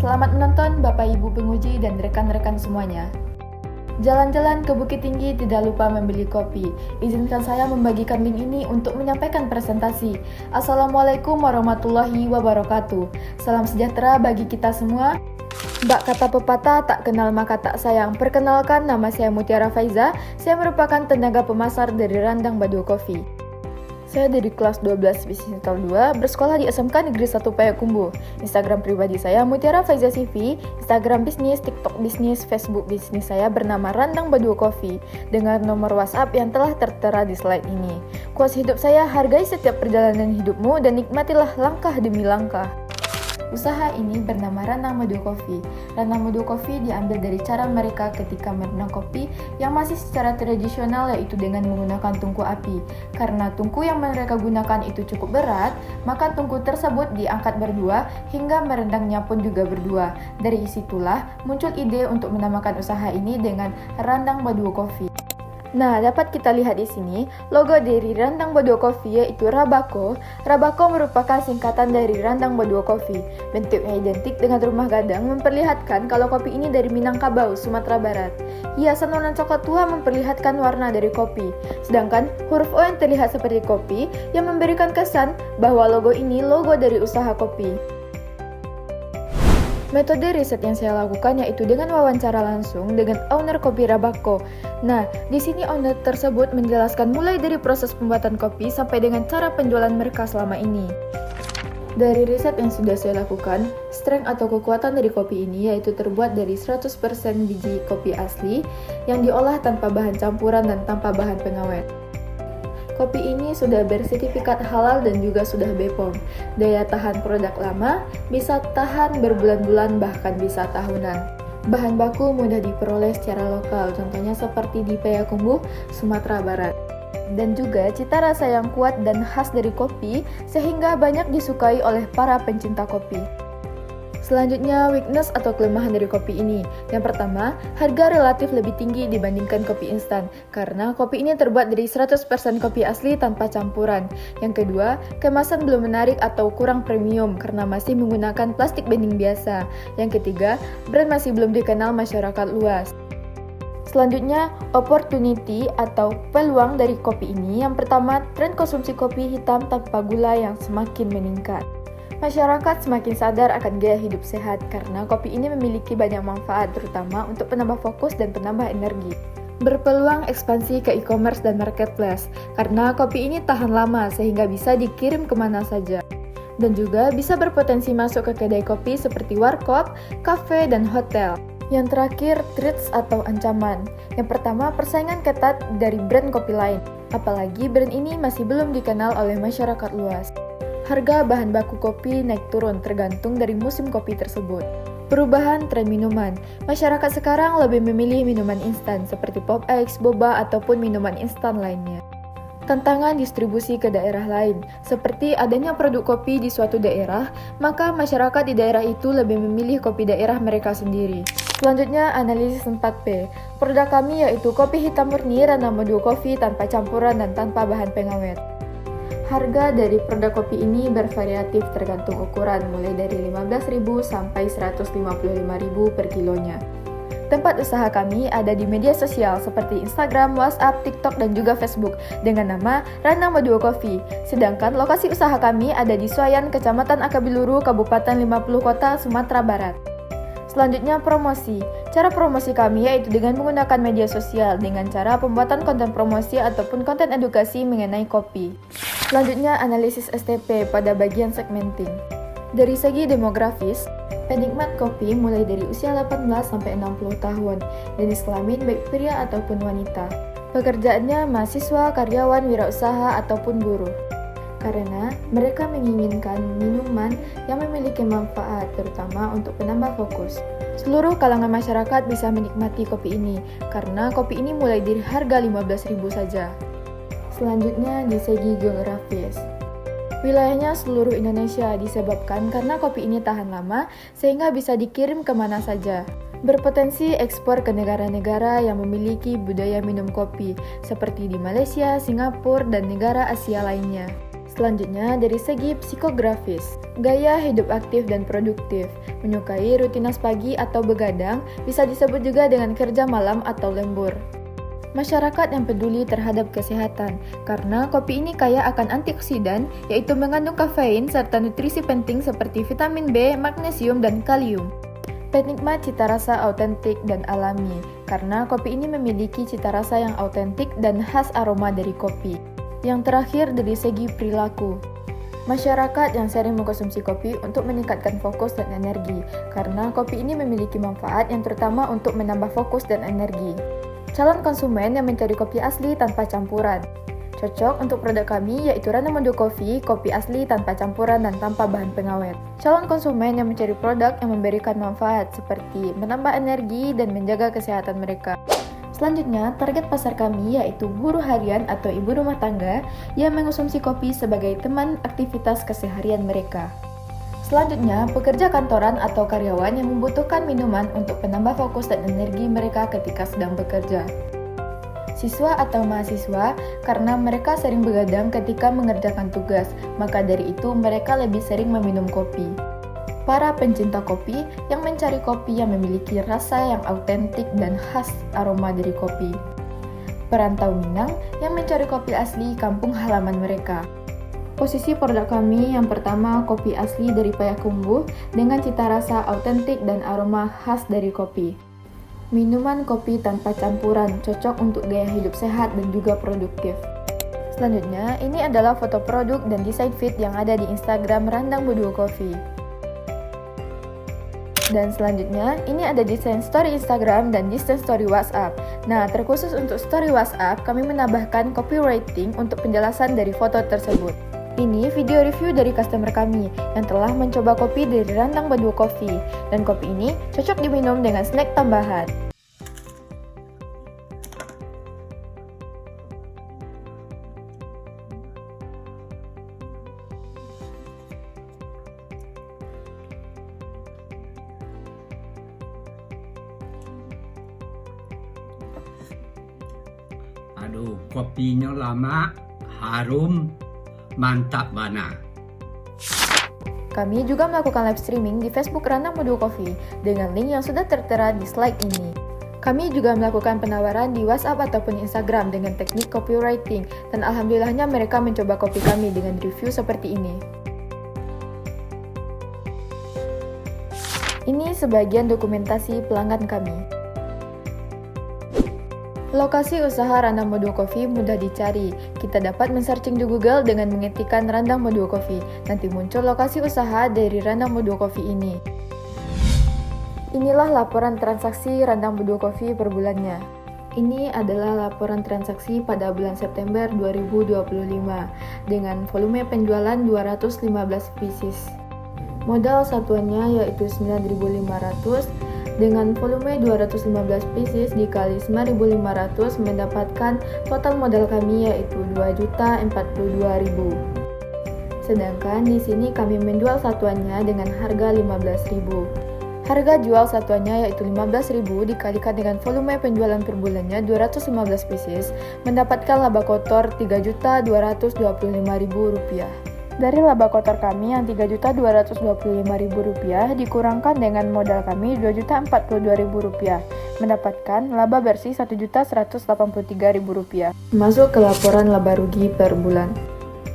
Selamat menonton Bapak Ibu penguji dan rekan-rekan semuanya. Jalan-jalan ke Bukit Tinggi tidak lupa membeli kopi. Izinkan saya membagikan link ini untuk menyampaikan presentasi. Assalamualaikum warahmatullahi wabarakatuh. Salam sejahtera bagi kita semua. Mbak kata pepatah tak kenal maka tak sayang. Perkenalkan, nama saya Mutiara Faiza. Saya merupakan tenaga pemasar dari Randang Baduo Coffee. Saya dari kelas 12 Bisnis 2, bersekolah di SMK Negeri 1 Payakumbuh. Instagram pribadi saya Mutiara Faiza CV, Instagram bisnis, TikTok bisnis, Facebook bisnis saya bernama Randang Baduo Coffee dengan nomor WhatsApp yang telah tertera di slide ini. Quotes hidup saya, hargai setiap perjalanan hidupmu dan nikmatilah langkah demi langkah. Usaha ini bernama Randang Baduo Coffee. Randang Baduo Coffee diambil dari cara mereka ketika merendam kopi yang masih secara tradisional, yaitu dengan menggunakan tungku api. Karena tungku yang mereka gunakan itu cukup berat, maka tungku tersebut diangkat berdua hingga merendangnya pun juga berdua. Dari situlah muncul ide untuk menamakan usaha ini dengan Randang Baduo Coffee. Nah, dapat kita lihat di sini, logo dari Randang Baduo Coffee yaitu Rabako. Rabako merupakan singkatan dari Randang Baduo Coffee. Bentuknya identik dengan rumah gadang, memperlihatkan kalau kopi ini dari Minangkabau, Sumatera Barat. Hiasan warna coklat tua memperlihatkan warna dari kopi. Sedangkan huruf O yang terlihat seperti kopi yang memberikan kesan bahwa logo ini logo dari usaha kopi. Metode riset yang saya lakukan yaitu dengan wawancara langsung dengan owner kopi Rabako. Nah, di sini owner tersebut menjelaskan mulai dari proses pembuatan kopi sampai dengan cara penjualan mereka selama ini. Dari riset yang sudah saya lakukan, strength atau kekuatan dari kopi ini yaitu terbuat dari 100% biji kopi asli yang diolah tanpa bahan campuran dan tanpa bahan pengawet. Kopi ini sudah bersertifikat halal dan juga sudah BPOM. Daya tahan produk lama, bisa tahan berbulan-bulan bahkan bisa tahunan. Bahan baku mudah diperoleh secara lokal, contohnya seperti di Payakumbuh, Sumatera Barat. Dan juga cita rasa yang kuat dan khas dari kopi sehingga banyak disukai oleh para pencinta kopi. Selanjutnya, weakness atau kelemahan dari kopi ini. Yang pertama, harga relatif lebih tinggi dibandingkan kopi instan, karena kopi ini terbuat dari 100% kopi asli tanpa campuran. Yang kedua, kemasan belum menarik atau kurang premium, karena masih menggunakan plastik bending biasa. Yang ketiga, brand masih belum dikenal masyarakat luas. Selanjutnya, opportunity atau peluang dari kopi ini. Yang pertama, tren konsumsi kopi hitam tanpa gula yang semakin meningkat. Masyarakat semakin sadar akan gaya hidup sehat karena kopi ini memiliki banyak manfaat, terutama untuk penambah fokus dan penambah energi. Berpeluang ekspansi ke e-commerce dan marketplace karena kopi ini tahan lama sehingga bisa dikirim kemana saja. Dan juga bisa berpotensi masuk ke kedai kopi seperti warkop, kafe, dan hotel. Yang terakhir, threats atau ancaman. Yang pertama, persaingan ketat dari brand kopi lain. Apalagi brand ini masih belum dikenal oleh masyarakat luas. Harga bahan baku kopi naik turun tergantung dari musim kopi tersebut. Perubahan tren minuman. Masyarakat sekarang lebih memilih minuman instan seperti Pop X, Boba, ataupun minuman instan lainnya. Tantangan distribusi ke daerah lain. Seperti adanya produk kopi di suatu daerah, maka masyarakat di daerah itu lebih memilih kopi daerah mereka sendiri. Selanjutnya, analisis 4P. Produk kami yaitu kopi hitam murni Randang Baduo Coffee tanpa campuran dan tanpa bahan pengawet. Harga dari produk kopi ini bervariatif tergantung ukuran, mulai dari 15.000 sampai 155.000 per kilonya. Tempat usaha kami ada di media sosial seperti Instagram, WhatsApp, TikTok, dan juga Facebook dengan nama Randang Baduo Coffee. Sedangkan lokasi usaha kami ada di Suayan, Kecamatan Akabiluru, Kabupaten 50 Kota, Sumatera Barat. Selanjutnya, promosi. Cara promosi kami yaitu dengan menggunakan media sosial dengan cara pembuatan konten promosi ataupun konten edukasi mengenai kopi. Selanjutnya, analisis STP pada bagian segmenting. Dari segi demografis, penikmat kopi mulai dari usia 18 sampai 60 tahun, jenis kelamin baik pria ataupun wanita. Pekerjaannya mahasiswa, karyawan, wirausaha ataupun buruh. Karena mereka menginginkan minuman yang memiliki manfaat, terutama untuk penambah fokus. Seluruh kalangan masyarakat bisa menikmati kopi ini, karena kopi ini mulai dari harga 15.000 saja. Selanjutnya, di segi geografis. Wilayahnya seluruh Indonesia disebabkan karena kopi ini tahan lama, sehingga bisa dikirim kemana saja. Berpotensi ekspor ke negara-negara yang memiliki budaya minum kopi, seperti di Malaysia, Singapura, dan negara Asia lainnya. Selanjutnya, dari segi psikografis, gaya hidup aktif dan produktif, menyukai rutinitas pagi atau begadang, bisa disebut juga dengan kerja malam atau lembur. Masyarakat yang peduli terhadap kesehatan, karena kopi ini kaya akan antioksidan, yaitu mengandung kafein serta nutrisi penting seperti vitamin B, magnesium, dan kalium. Penikmat cita rasa autentik dan alami, karena kopi ini memiliki cita rasa yang autentik dan khas aroma dari kopi. Yang terakhir dari segi perilaku. Masyarakat yang sering mengkonsumsi kopi untuk meningkatkan fokus dan energi, karena kopi ini memiliki manfaat yang terutama untuk menambah fokus dan energi. Calon konsumen yang mencari kopi asli tanpa campuran. Cocok untuk produk kami yaitu Randang Madu Coffee, kopi asli tanpa campuran dan tanpa bahan pengawet. Calon konsumen yang mencari produk yang memberikan manfaat seperti menambah energi dan menjaga kesehatan mereka. Selanjutnya, target pasar kami yaitu buruh harian atau ibu rumah tangga yang mengonsumsi kopi sebagai teman aktivitas keseharian mereka. Selanjutnya, pekerja kantoran atau karyawan yang membutuhkan minuman untuk menambah fokus dan energi mereka ketika sedang bekerja. Siswa atau mahasiswa, karena mereka sering begadang ketika mengerjakan tugas, maka dari itu mereka lebih sering meminum kopi. Para pencinta kopi yang mencari kopi yang memiliki rasa yang autentik dan khas aroma dari kopi. Perantau Minang yang mencari kopi asli kampung halaman mereka. Posisi produk kami yang pertama, kopi asli dari Payakumbuh dengan cita rasa autentik dan aroma khas dari kopi. Minuman kopi tanpa campuran, cocok untuk gaya hidup sehat dan juga produktif. Selanjutnya, ini adalah foto produk dan desain feed yang ada di Instagram Randang Madu Coffee. Dan selanjutnya, ini ada desain story Instagram dan desain story WhatsApp. Nah, terkhusus untuk story WhatsApp, kami menambahkan copywriting untuk penjelasan dari foto tersebut. Ini video review dari customer kami yang telah mencoba kopi dari Randang Madu Coffee, dan kopi ini cocok diminum dengan snack tambahan. Aduh, kopinya lama, harum, mantap bana. Kami juga melakukan live streaming di Facebook Randang Madu Coffee dengan link yang sudah tertera di slide ini. Kami juga melakukan penawaran di WhatsApp ataupun Instagram dengan teknik copywriting, dan alhamdulillahnya mereka mencoba kopi kami dengan review seperti ini. Ini sebagian dokumentasi pelanggan kami. Lokasi usaha Randang Madu Coffee mudah dicari. Kita dapat men-searching di Google dengan mengetikkan Randang Madu Coffee. Nanti muncul lokasi usaha dari Randang Madu Coffee ini. Inilah laporan transaksi Randang Madu Coffee per bulannya. Ini adalah laporan transaksi pada bulan September 2025 dengan volume penjualan 215 pieces. Modal satuannya yaitu 9.500. Dengan volume 215 pieces dikali 9.500 mendapatkan total modal kami yaitu 2.042.000. Sedangkan di sini kami menjual satuannya dengan harga 15.000. Harga jual satuannya yaitu 15.000 dikalikan dengan volume penjualan per bulannya 215 pieces mendapatkan laba kotor Rp3.225.000. Dari laba kotor kami yang Rp3.225.000 dikurangkan dengan modal kami Rp2.042.000, mendapatkan laba bersih Rp1.183.000. Masuk ke laporan laba rugi per bulan.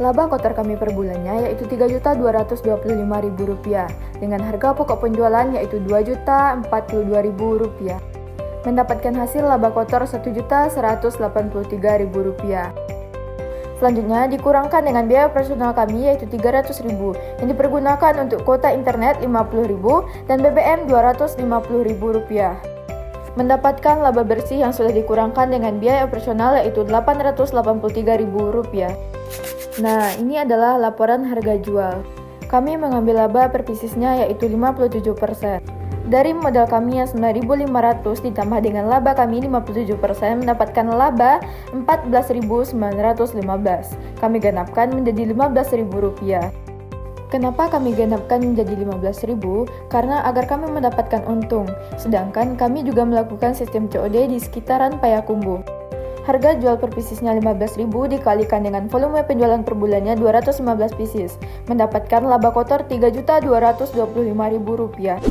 Laba kotor kami per bulannya yaitu Rp3.225.000 dengan harga pokok penjualan yaitu Rp2.042.000. Mendapatkan hasil laba kotor Rp1.183.000. Selanjutnya dikurangkan dengan biaya operasional kami yaitu Rp300.000 yang dipergunakan untuk kuota internet Rp50.000 dan BBM Rp250.000. Mendapatkan laba bersih yang sudah dikurangkan dengan biaya operasional yaitu Rp883.000. Nah, ini adalah laporan harga jual. Kami mengambil laba per piecesnya yaitu 57%. Dari modal kami yang 9.500 ditambah dengan laba kami 57% mendapatkan laba Rp14.915. Kami genapkan menjadi Rp15.000. Kenapa kami genapkan menjadi Rp15.000? Karena agar kami mendapatkan untung. Sedangkan kami juga melakukan sistem COD di sekitaran Payakumbuh. Harga jual per piecesnya 15.000 dikalikan dengan volume penjualan per bulannya 215 pieces, mendapatkan laba kotor Rp3.225.000.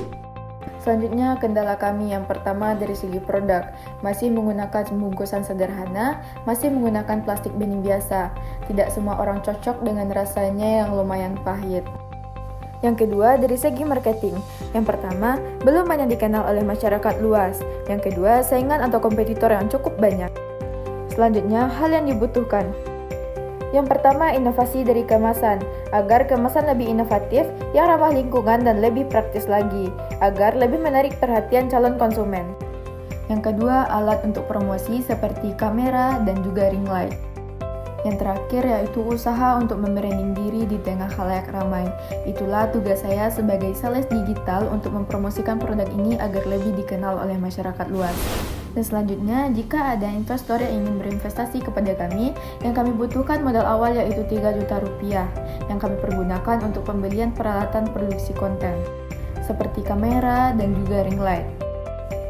Selanjutnya, kendala kami yang pertama dari segi produk, masih menggunakan bungkusan sederhana, masih menggunakan plastik bening biasa. Tidak semua orang cocok dengan rasanya yang lumayan pahit. Yang kedua, dari segi marketing. Yang pertama, belum banyak dikenal oleh masyarakat luas. Yang kedua, saingan atau kompetitor yang cukup banyak. Selanjutnya, hal yang dibutuhkan. Yang pertama, inovasi dari kemasan, agar kemasan lebih inovatif, yang ramah lingkungan dan lebih praktis lagi, agar lebih menarik perhatian calon konsumen. Yang kedua, alat untuk promosi seperti kamera dan juga ring light. Yang terakhir yaitu usaha untuk membranding diri di tengah khalayak ramai. Itulah tugas saya sebagai sales digital untuk mempromosikan produk ini agar lebih dikenal oleh masyarakat luas. Dan selanjutnya, jika ada investor yang ingin berinvestasi kepada kami, yang kami butuhkan modal awal yaitu Rp3 juta yang kami pergunakan untuk pembelian peralatan produksi konten, seperti kamera dan juga ring light.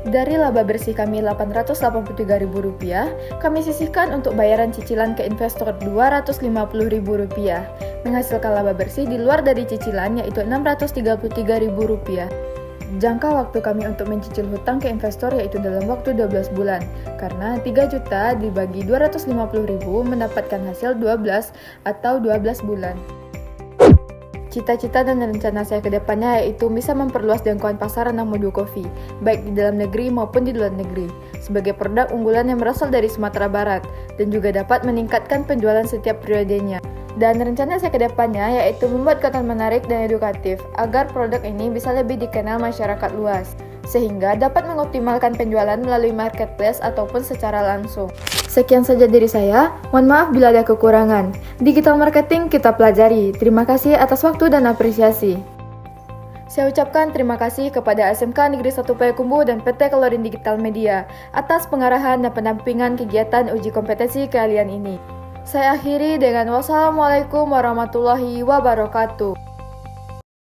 Dari laba bersih kami Rp883.000, kami sisihkan untuk bayaran cicilan ke investor Rp250.000, menghasilkan laba bersih di luar dari cicilan yaitu Rp633.000. Jangka waktu kami untuk mencicil hutang ke investor yaitu dalam waktu 12 bulan, karena 3 juta dibagi 250.000 mendapatkan hasil 12 atau 12 bulan. Cita-cita dan rencana saya ke depannya yaitu bisa memperluas jangkauan pasaran Namodu Coffee, baik di dalam negeri maupun di luar negeri, sebagai produk unggulan yang berasal dari Sumatera Barat, dan juga dapat meningkatkan penjualan setiap periodenya. Dan rencana saya ke depannya yaitu membuat konten menarik dan edukatif, agar produk ini bisa lebih dikenal masyarakat luas, sehingga dapat mengoptimalkan penjualan melalui marketplace ataupun secara langsung. Sekian saja dari saya, mohon maaf bila ada kekurangan. Digital marketing kita pelajari. Terima kasih atas waktu dan apresiasi. Saya ucapkan terima kasih kepada SMK Negeri 1 Payakumbuh dan PT Keluarin Digital Media atas pengarahan dan pendampingan kegiatan uji kompetensi keahlian ini. Saya akhiri dengan wassalamualaikum warahmatullahi wabarakatuh.